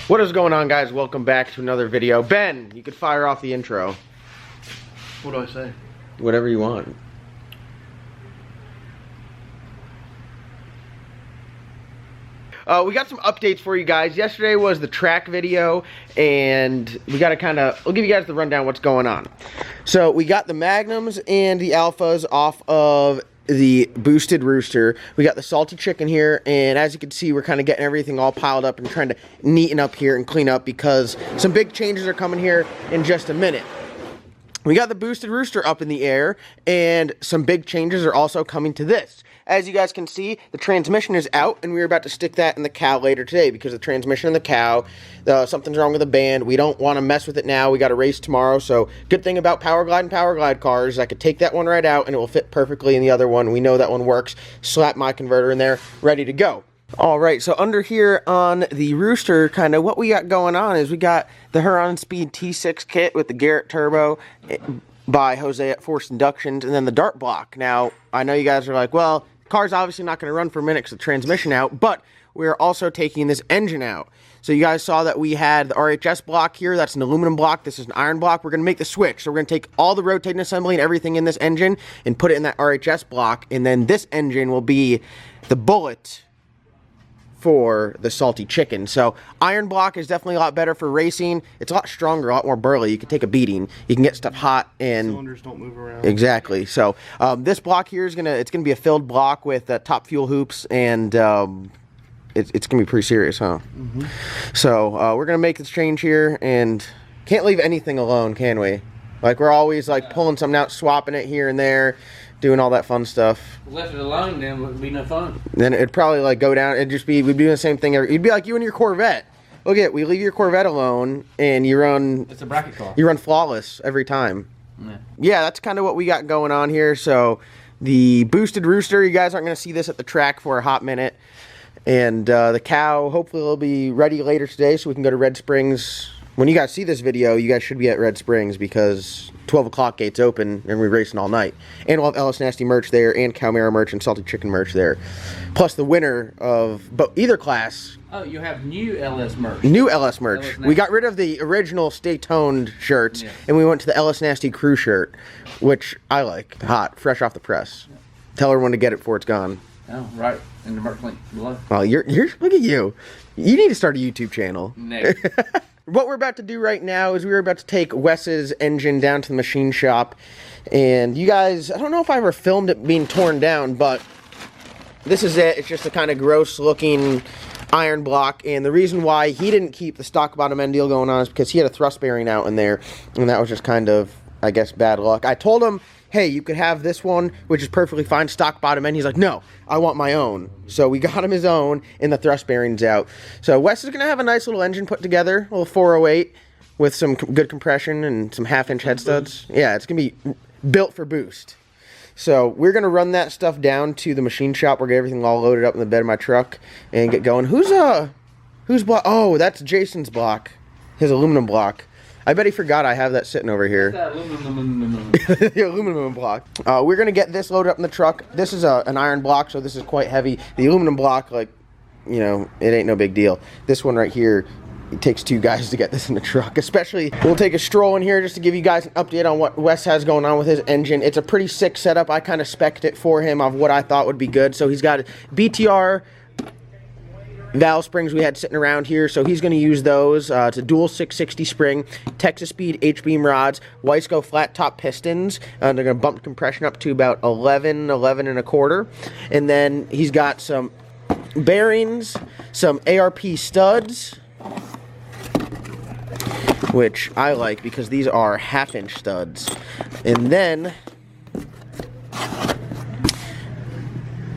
What is going on, guys? Welcome back to another video. Ben, you could fire off the intro. What do I say? Whatever you want. We got some updates for you guys. Yesterday was the track video, and we got to we'll give you guys the rundown what's going on. So we got the Magnums and the Alphas off of the Boosted Rooster. We got the Salty Chicken here, and as you can see, we're kind of getting everything all piled up and trying to neaten up here and clean up because some big changes are coming here in just a minute. We got the Boosted Rooster up in the air, and some big changes are also coming to this. As you guys can see, the transmission is out, and we're about to stick that in the cow later today because the transmission in the cow, something's wrong with the band. We don't want to mess with it now. We got a race tomorrow, so good thing about Power Glide and Power Glide cars, I could take that one right out, and it will fit perfectly in the other one. We know that one works. Slap my converter in there, ready to go. Alright, so under here on the Rooster, kind of what we got going on is we got the Huron Speed T6 kit with the Garrett Turbo by Jose at Forced Inductions, and then the Dart Block. Now, I know you guys are like, well, the car's obviously not going to run for a minute because the transmission out, but we're also taking this engine out. So you guys saw that we had the RHS block here. That's an aluminum block. This is an iron block. We're going to make the switch. So we're going to take all the rotating assembly and everything in this engine and put it in that RHS block, and then this engine will be the bullet for the Salty Chicken. So iron block is definitely a lot better for racing. It's a lot stronger, a lot more burly. You can take a beating. You can get stuff hot, and cylinders don't move around. Exactly. So this block here is it's gonna be a filled block with top fuel hoops, and it's gonna be pretty serious, huh? Mm-hmm. So we're gonna make this change here, and can't leave anything alone, can we? Like, we're always like pulling something out, swapping it here and there, doing all that fun stuff. Left it alone, then it would be no fun. Then it'd probably like go down. It'd just be, we'd be doing the same thing. You'd be like you and your Corvette. Look at, we leave your Corvette alone, and you run. It's a bracket car. You run flawless every time. Yeah, that's kind of what we got going on here. So the Boosted Rooster, you guys aren't going to see this at the track for a hot minute, and the cow hopefully will be ready later today, so we can go to Red Springs. When you guys see this video, you guys should be at Red Springs because 12 o'clock gates open and we're racing all night. And we'll have LS Nasty merch there and Cowmaro merch and Salty Chicken merch there. Plus the winner of either class. Oh, you have new LS merch. New LS merch. We got rid of the original Stay Toned shirts, yes, and we went to the LS Nasty Crew shirt, which I like. Hot, fresh off the press. Yeah. Tell everyone to get it before it's gone. Oh, right. In the merch link below. Well, you're look at you. You need to start a YouTube channel. Next. What we're about to do right now is we're about to take Wes's engine down to the machine shop. And you guys, I don't know if I ever filmed it being torn down, but this is it. It's just a kind of gross looking iron block. And the reason why he didn't keep the stock bottom end deal going on is because he had a thrust bearing out in there. And that was just kind of, I guess, bad luck. I told him, hey, you could have this one, which is perfectly fine, stock bottom end. He's like, no, I want my own. So we got him his own, and the thrust bearing's out. So Wes is going to have a nice little engine put together, a little 408 with some good compression and some half-inch head studs. Yeah, it's going to be built for boost. So we're going to run that stuff down to the machine shop. We're going to get everything all loaded up in the bed of my truck and get going. Who's block? Oh, that's Jason's block, his aluminum block. I bet he forgot I have that sitting over here. That aluminum. The aluminum block. We're going to get this loaded up in the truck. This is an iron block, so this is quite heavy. The aluminum block, like, you know, it ain't no big deal. This one right here, it takes two guys to get this in the truck. Especially, we'll take a stroll in here just to give you guys an update on what Wes has going on with his engine. It's a pretty sick setup. I kind of spec'd it for him of what I thought would be good. So he's got BTR valve springs we had sitting around here, so he's going to use those. It's a dual 660 spring, Texas Speed H-beam rods, Wiseco flat top pistons. They're going to bump the compression up to about 11 and a quarter. And then he's got some bearings, some ARP studs, which I like because these are half-inch studs. And then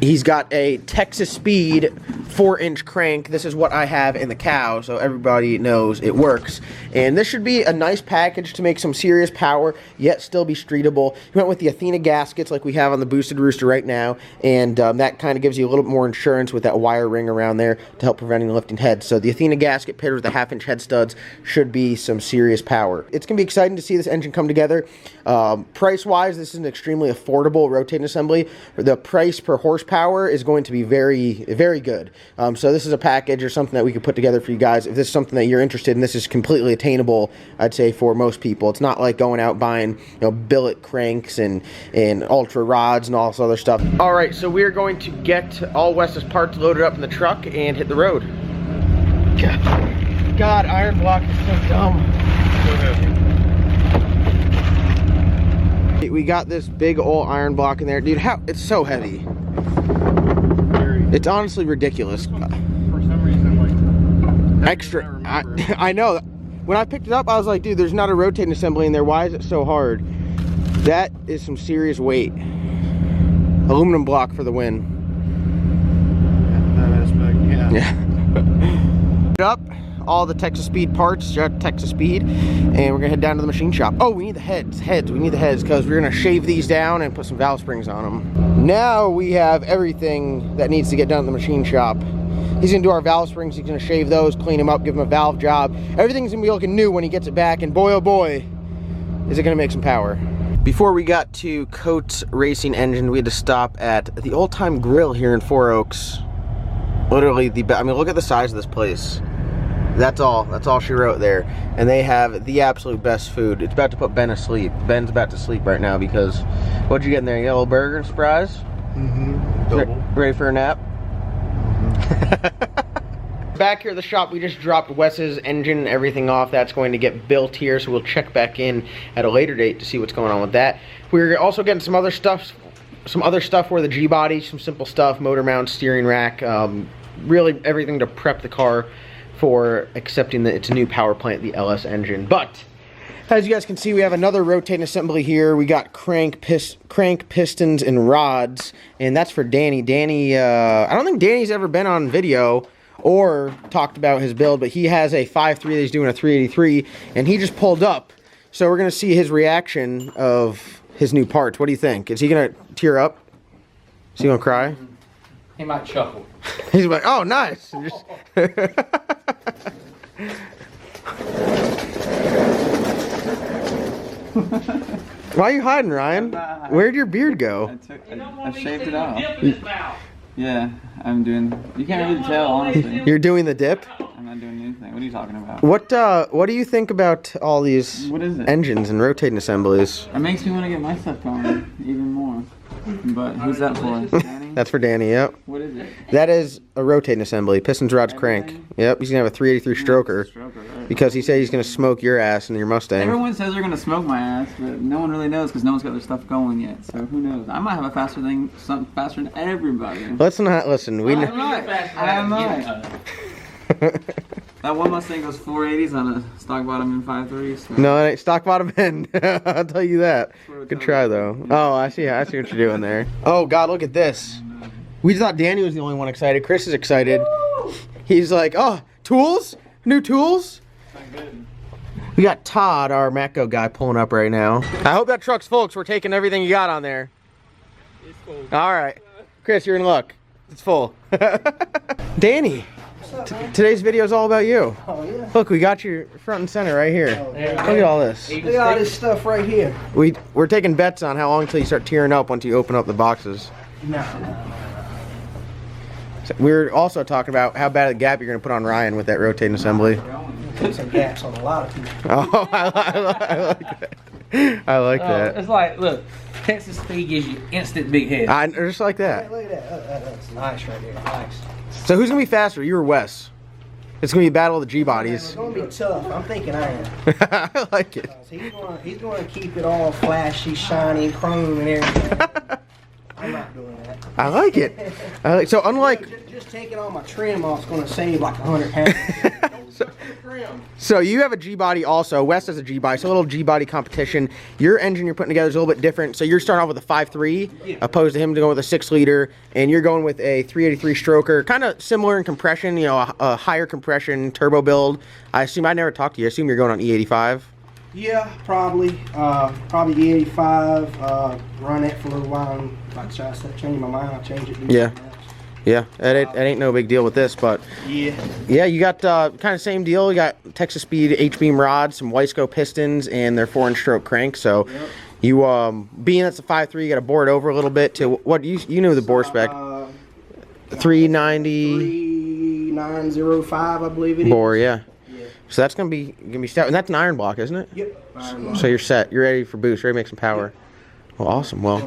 he's got a Texas Speed 4-inch crank. This is what I have in the cow, so everybody knows it works. And this should be a nice package to make some serious power, yet still be streetable. We went with the Athena gaskets like we have on the Boosted Rooster right now, and that kind of gives you a little bit more insurance with that wire ring around there to help preventing lifting heads. So the Athena gasket paired with the half-inch head studs should be some serious power. It's going to be exciting to see this engine come together. Price-wise, this is an extremely affordable rotating assembly. The price per horsepower is going to be very, very good. So this is a package or something that we could put together for you guys. If this is something that you're interested in, this is completely attainable, I'd say, for most people. It's not like going out buying, billet cranks and ultra rods and all this other stuff. All right, so we're going to get all Wes's parts loaded up in the truck and hit the road. God, iron block is so dumb. We got this big old iron block in there. Dude, it's so heavy. It's honestly ridiculous. For some reason, like... Extra. I know. When I picked it up, I was like, dude, there's not a rotating assembly in there. Why is it so hard? That is some serious weight. Aluminum block for the win. That aspect, yeah. Up all the Texas Speed parts, Texas Speed, and we're gonna head down to the machine shop. Oh, we need the heads. We need the heads because we're gonna shave these down and put some valve springs on them. Now we have everything that needs to get done at the machine shop. He's gonna do our valve springs. He's gonna shave those, clean them up, give him a valve job. Everything's gonna be looking new when he gets it back, and boy, oh boy, is it gonna make some power. Before we got to Coates Racing Engine, we had to stop at the Old Time Grill here in Four Oaks. Literally I mean, look at the size of this place. That's all she wrote there. And they have the absolute best food. It's about to put Ben asleep. Ben's about to sleep right now because, what'd you get in there? You got a little burger and surprise? Mm-hmm. Double. Ready for a nap? Back here at the shop, we just dropped Wes's engine and everything off. That's going to get built here, so we'll check back in at a later date to see what's going on with that. We're also getting some other stuff for the G-body, some simple stuff, motor mount, steering rack, really everything to prep the car for accepting that it's a new power plant, the LS engine. But as you guys can see, we have another rotating assembly here. We got crank, pistons, and rods, and that's for Danny. Danny, I don't think Danny's ever been on video or talked about his build, but he has a 5.3 that he's doing a 383, and he just pulled up. So we're gonna see his reaction of his new parts. What do you think? Is he gonna tear up? Is he gonna cry? He might chuckle. He's like, oh, nice. Why are you hiding, Ryan? Where'd your beard go? I shaved it off. Yeah, I'm doing. You can't really tell, honestly. You're doing the dip? I'm not doing anything. What are you talking about? What do you think about all these engines and rotating assemblies? It makes me want to get my stuff going even more. But who's that for? Danny? That's for Danny, yep. What is it? That is a rotating assembly. Pistons, rods, crank. Yep, he's going to have a 383 stroker. Right. Because he said he's going to smoke your ass in your Mustang. Everyone says they're going to smoke my ass, but no one really knows because no one's got their stuff going yet. So who knows? I might have a faster thing, something faster than everybody. Let's not listen. We I might. That one Mustang goes 480s on a stock bottom in 5.3. So. No, it ain't stock bottom end. I'll tell you that. Good try though. Oh, I see what you're doing there. Oh God, look at this. We thought Danny was the only one excited. Chris is excited. He's like, oh, tools? New tools? We got Todd, our Matco guy, pulling up right now. I hope that truck's full because we're taking everything you got on there. It's full. All right. Chris, you're in luck. It's full. Danny. Today's video is all about you. Oh, yeah. Look, we got you front and center right here. Oh, yeah. Look at all this. Look at all this stuff right here. We're taking bets on how long until you start tearing up once you open up the boxes. No. So we're also talking about how bad a gap you're going to put on Ryan with that rotating assembly. Put some gaps on a lot of people. Oh, I like that. I like that. It's like, look, Texas Speed gives you instant big head. Just like that. Look at that. That's nice right there. Nice. So who's going to be faster, you or Wes? It's going to be a battle of the G-bodies. It's going to be tough. I'm thinking I am. I like it. He's going to keep it all flashy, shiny, chrome, and everything. I'm not doing that. I like it. So unlike... Just taking all my trim off is going to save like 100 pounds. So you have a G-body also. Wes has a G-body. So a little G-body competition. Your engine you're putting together is a little bit different. So you're starting off with a 5.3 opposed to him going with a 6-liter. And you're going with a 383 stroker. Kind of similar in compression, you know, a higher compression turbo build. I never talked to you. I assume you're going on E85. Yeah, probably. Probably E85. Run it for a little while. And if I try to change my mind, I'll change it. Yeah. Yeah, that ain't no big deal with this, but yeah, you got kind of same deal. You got Texas Speed H-beam rods, some Wiseco pistons, and their 4-inch stroke crank. So you being that's a 5.3, you got to bore it over a little bit to what you knew the bore spec. 390. 3905, I believe it is. Bore, yeah. Yeah. So that's gonna be stout, and that's an iron block, isn't it? Yep. Iron block. So you're set. You're ready for boost. Ready to make some power. Well, awesome. Well,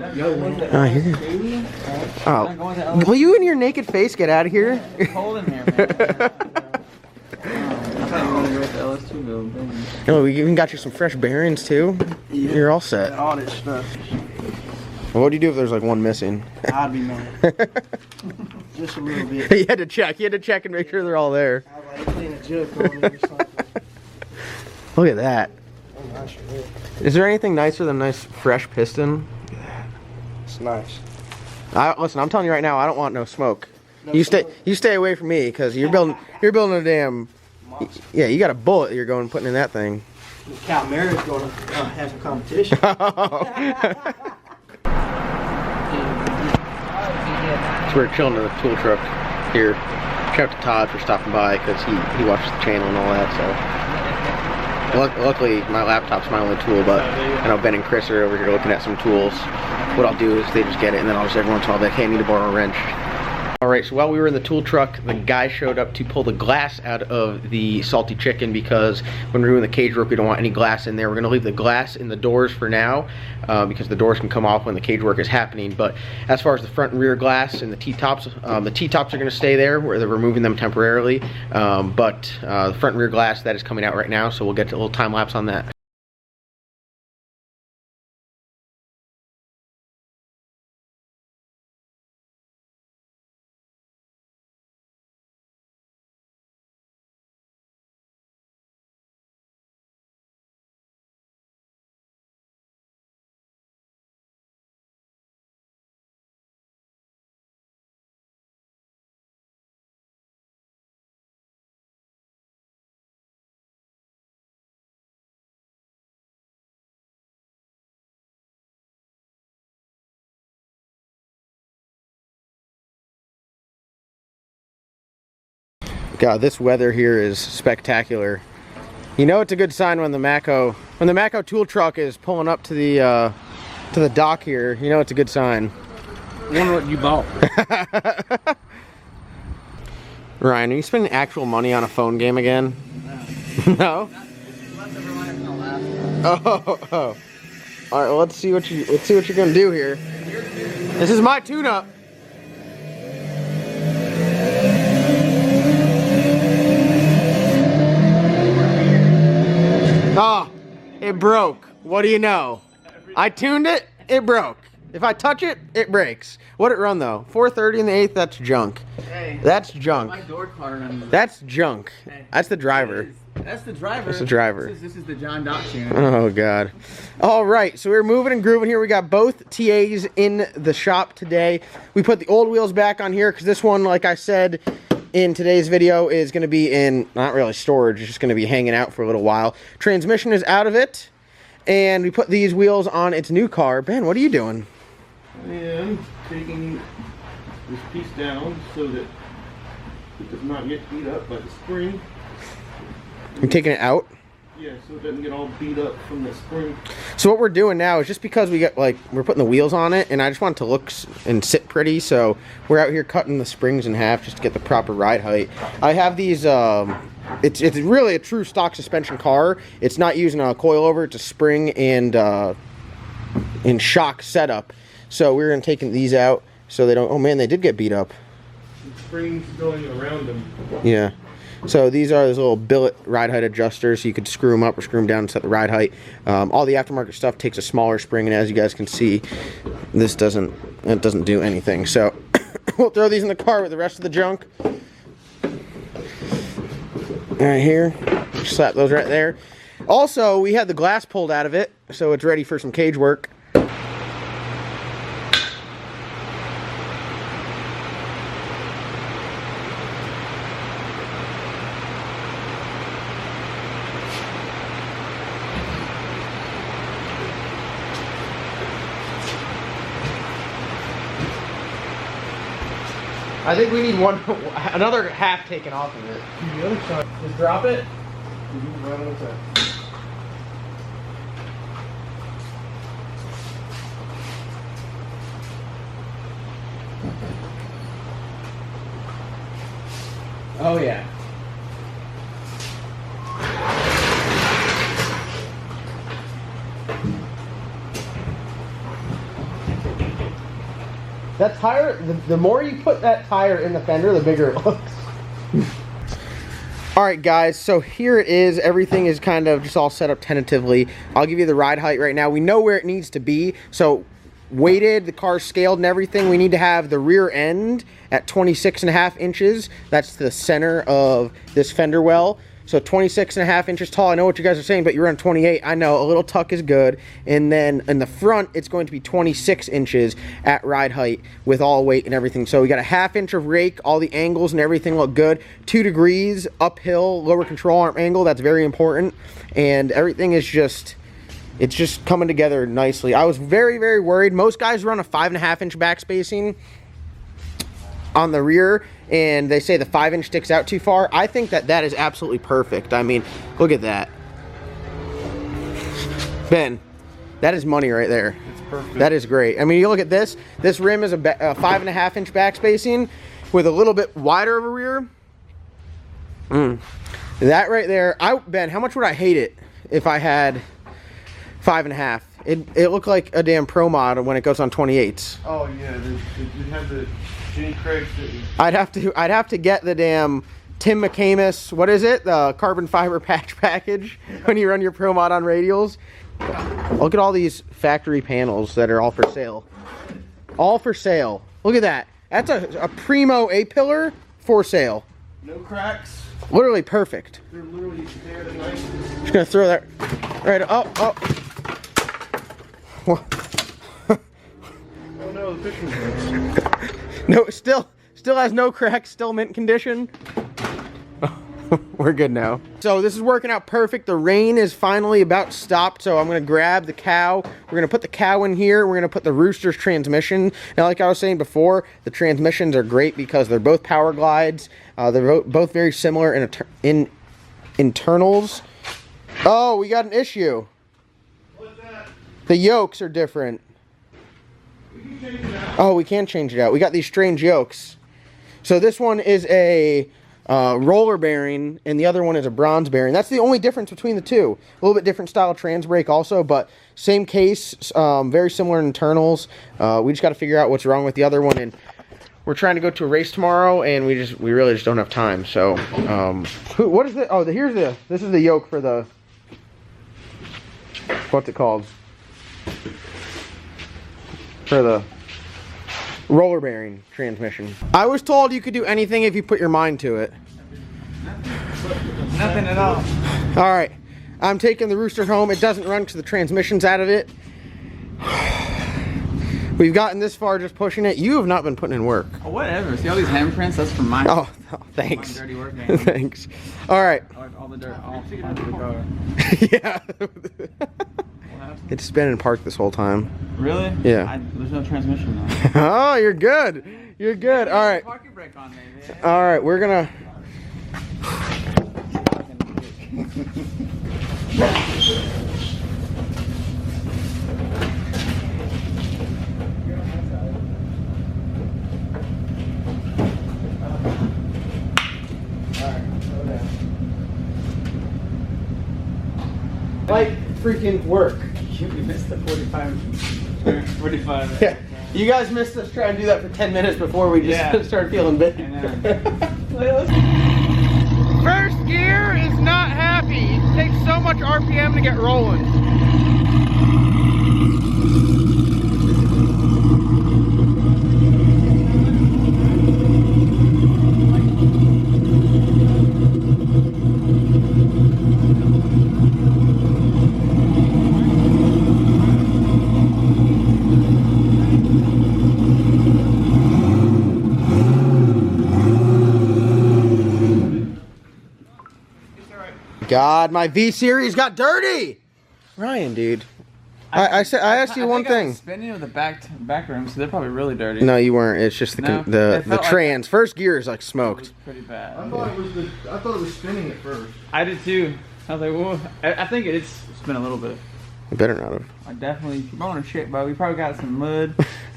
will you and your naked face get out of here? It's cold in here, man. I thought you wanted to go with the LS2 build. Oh, we even got you some fresh bearings too. Yeah. You're all set. All this stuff. Well, what do you do if there's like one missing? I'd be mad. Just a little bit. You had to check. You had to check and make sure they're all there. I was like, clean a joke on it or something. Look at that. Oh, nice. Yeah. Is there anything nicer than a nice fresh piston? It's nice. Listen, I'm telling you right now, I don't want no smoke. No You smoke. stay away from me because you're building a damn. Monster. Yeah, you got a bullet that you're going putting in that thing. Cowmaro's going to have some competition. So we're chilling in the tool truck here. Shout out to Todd for stopping by because he watches the channel and all that. So luckily my laptop's my only tool, but I know Ben and Chris are over here looking at some tools. What I'll do is they just get it, and then I'll just every once in a while be like, hey, I need to borrow a wrench. Alright, so while we were in the tool truck, the guy showed up to pull the glass out of the salty chicken because when we're doing the cage work, we don't want any glass in there. We're going to leave the glass in the doors for now because the doors can come off when the cage work is happening. But as far as the front and rear glass and the T-tops are going to stay there where they're removing them temporarily. But the front and rear glass, that is coming out right now, so we'll get a little time lapse on that. God, this weather here is spectacular. You know it's a good sign when the Mako tool truck is pulling up to the dock here. You know it's a good sign. I wonder what you bought. Ryan, are you spending actual money on a phone game again? No. Oh. All right. Well, let's see what you're gonna do here. This is my tune-up. Oh, it broke. What do you know? I tuned it, it broke. If I touch it, it breaks. What'd it run though? 430 in the 8th, that's junk. Hey, that's junk. my door card on That's junk. Hey. That's the driver. That's the driver. That's the driver. This is the John Dock unit. Oh God. All right, so we're moving and grooving here. We got both TAs in the shop today. We put the old wheels back on here because this one, like I said in today's video, is going to be in, not really storage, it's just going to be hanging out for a little while. Transmission is out of it, and we put these wheels on its new car. Ben, what are you doing? I am taking this piece down so that it does not get beat up by the spring. I'm taking it out. Yeah, so it doesn't get all beat up from the spring. So what we're doing now is just because we're putting the wheels on it, and I just want it to look and sit pretty, so we're out here cutting the springs in half just to get the proper ride height. I have these, it's really a true stock suspension car. It's not using a coilover, it's a spring and shock setup. So we're going to take these out so they don't, oh man, they did get beat up. The springs going around them. Yeah. So these are those little billet ride height adjusters. So you could screw them up or screw them down and set the ride height. All the aftermarket stuff takes a smaller spring, and as you guys can see, this doesn't do anything. So we'll throw these in the car with the rest of the junk. Right here, slap those right there. Also, we had the glass pulled out of it, so it's ready for some cage work. I think we need another half taken off of it. The other side. Just drop it. Right on the side. Oh yeah. That tire, the more you put that tire in the fender, the bigger it looks. Alright guys, so here it is. Everything is kind of just all set up tentatively. I'll give you the ride height right now. We know where it needs to be. So weighted, the car's scaled and everything. We need to have the rear end at 26.5 inches. That's the center of this fender well. So 26.5 inches tall. I know what you guys are saying, but you're on 28. I know, a little tuck is good. And then in the front, it's going to be 26 inches at ride height with all weight and everything. So we got a 1/2 inch of rake. All the angles and everything look good. 2 degrees uphill, lower control arm angle. That's very important. And everything is just, it's just coming together nicely. I was very, very worried. Most guys run a 5.5 inch back spacing on the rear, and they say the 5 inch sticks out too far. I think that that is absolutely perfect. I mean, look at that. Ben, that is money right there. It's perfect. That is great. I mean, you look at this. This rim is a 5.5 inch back spacing with a little bit wider of a rear. That right there. Ben, how much would I hate it if I had 5.5? It looked like a damn Pro Mod when it goes on 28s. Oh yeah, you have the Jenny Craig's. I'd have to get the damn Tim McCamus, what is it? The carbon fiber patch package when you run your Pro Mod on radials. Look at all these factory panels that are all for sale. All for sale. Look at that. That's a primo A-pillar for sale. No cracks. Literally perfect. They're literally there the nicest. Just gonna throw that right. Oh. Oh no, the fishing boats. No, still has no cracks, still mint condition. We're good now. So this is working out perfect. The rain is finally about stopped, so I'm gonna grab the cow. We're gonna put the cow in here. We're gonna put the Rooster's transmission. Now, like I was saying before, the transmissions are great because they're both power glides. They're both very similar in internals. Oh, we got an issue. What's that? The yokes are different. We can change it out. Oh, we can change it out. We got these strange yokes. So this one is a roller bearing, and the other one is a bronze bearing. That's the only difference between the two. A little bit different style trans brake also, but same case, very similar internals. We just got to figure out what's wrong with the other one, and we're trying to go to a race tomorrow, and we really just don't have time. So, what is it? Oh, this is the yoke for the, what's it called? For the roller bearing transmission. I was told you could do anything if you put your mind to it. Nothing at all. All right, I'm taking the Rooster home. It doesn't run because the transmission's out of it. We've gotten this far just pushing it. You have not been putting in work. Oh, whatever. See all these handprints? That's from my Thanks. my dirty work game. Thanks. All right. I like all the dirt all over the car. Yeah. It's been in park this whole time. Really? Yeah. There's no transmission though. Oh, you're good. You're good. All right. Parking brake on me, man. All right, we're gonna. Like freaking work. We missed the 45. Yeah. You guys missed us trying to do that for 10 minutes before we just started feeling big. First gear is not happy. It takes so much RPM to get rolling. God, my V-Series got dirty! Ryan, dude. I asked you one thing. I was spinning with the back room, so they're probably really dirty. No, you weren't. It's just the trans. First gear is like smoked. It was pretty bad. I thought it was spinning at first. I did too. I was like, whoa. I think it's been a little bit. You better not have. I definitely, keep on a shit, but we probably got some mud,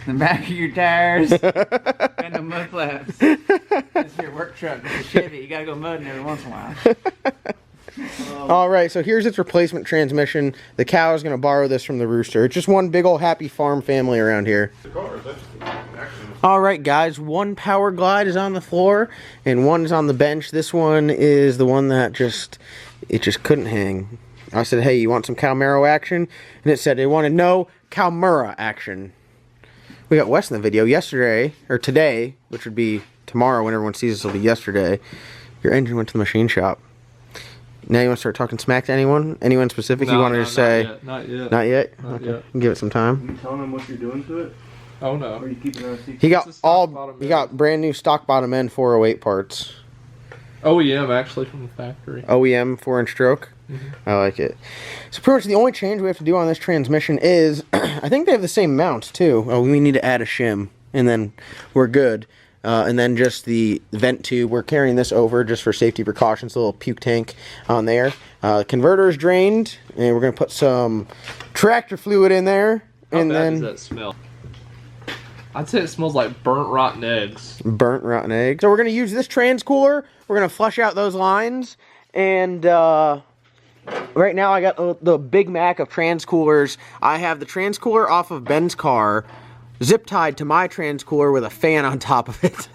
the back of your tires, got no mud flaps. This is your work truck. It's a Chevy. You gotta go mudding every once in a while. All right, so here's its replacement transmission. The cow is going to borrow this from the rooster. It's just one big old happy farm family around here. All right, guys, one Power Glide is on the floor and one is on the bench. This one is the one that just couldn't hang. I said, hey, you want some Cowmaro action? And it said it wanted no Cowmaro action. We got Wes in the video yesterday, or today, which would be tomorrow when everyone sees this will be yesterday. Your engine went to the machine shop. Now you want to start talking smack to anyone? Anyone specific you wanted to say? Not yet. Not yet? Not Okay. yet. Give it some time. Are you telling them what you're doing to it? Oh Or no. are you keeping it a secret? He got It's a stock bottom he got brand new stock bottom end 408 parts. OEM actually from the factory. OEM 4-inch stroke. I like it. So pretty much the only change we have to do on this transmission is, I think they have the same mounts too. Oh, we need to add a shim and then we're good. And then just the vent tube, we're carrying this over just for safety precautions, a little puke tank on there. Converter is drained, and we're going to put some tractor fluid in there. How and bad then does that smell? I'd say it smells like burnt rotten eggs. burnt rotten eggs. So we're going to use this trans cooler. We're going to flush out those lines. And right now I got the Big Mac of trans coolers. I have the trans cooler off of Ben's car, zip tied to my trans cooler with a fan on top of it.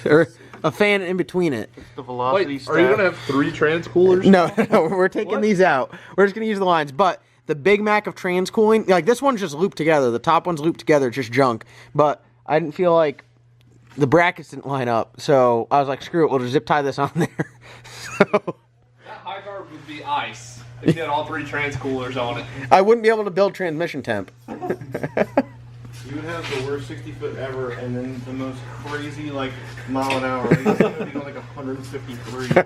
Or a fan in between it. The velocity Wait, are you gonna have 3 trans coolers? No, we're taking these out. We're just gonna use the lines. But the Big Mac of trans cooling, like this one's just looped together. The top one's looped together, it's just junk. But I didn't feel like the brackets didn't line up. So I was like, screw it, we'll just zip tie this on there. So That high guard would be ice if you had all 3 trans coolers on it. I wouldn't be able to build transmission temp. You would have the worst 60-foot ever, and then the most crazy, like, mile an hour. It's going to be like 153.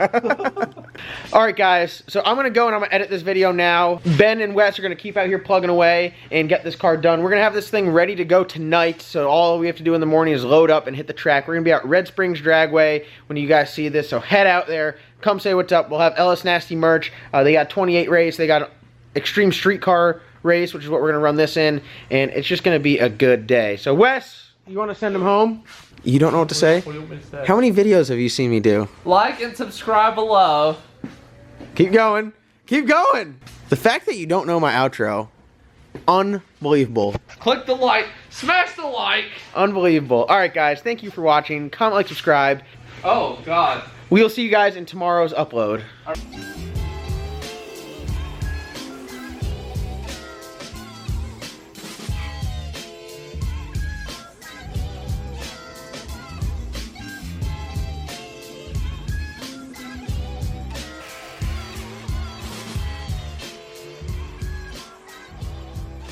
All right, guys. So I'm gonna go and I'm gonna edit this video now. Ben and Wes are gonna keep out here plugging away and get this car done. We're gonna have this thing ready to go tonight. So all we have to do in the morning is load up and hit the track. We're gonna be out Red Springs Dragway when you guys see this. So head out there, come say what's up. We'll have Ellis Nasty merch. They got 28 race. They got Extreme Streetcar race, which is what we're gonna run this in, and it's just gonna be a good day. So Wes, you want to send him home? You don't know what to say? What do you want me to say? How many videos have you seen me do? Like and subscribe below. Keep going. Keep going. The fact that you don't know my outro, unbelievable. Click the like. Smash the like. Unbelievable. All right, guys. Thank you for watching. Comment, like, subscribe. Oh God. We'll see you guys in tomorrow's upload.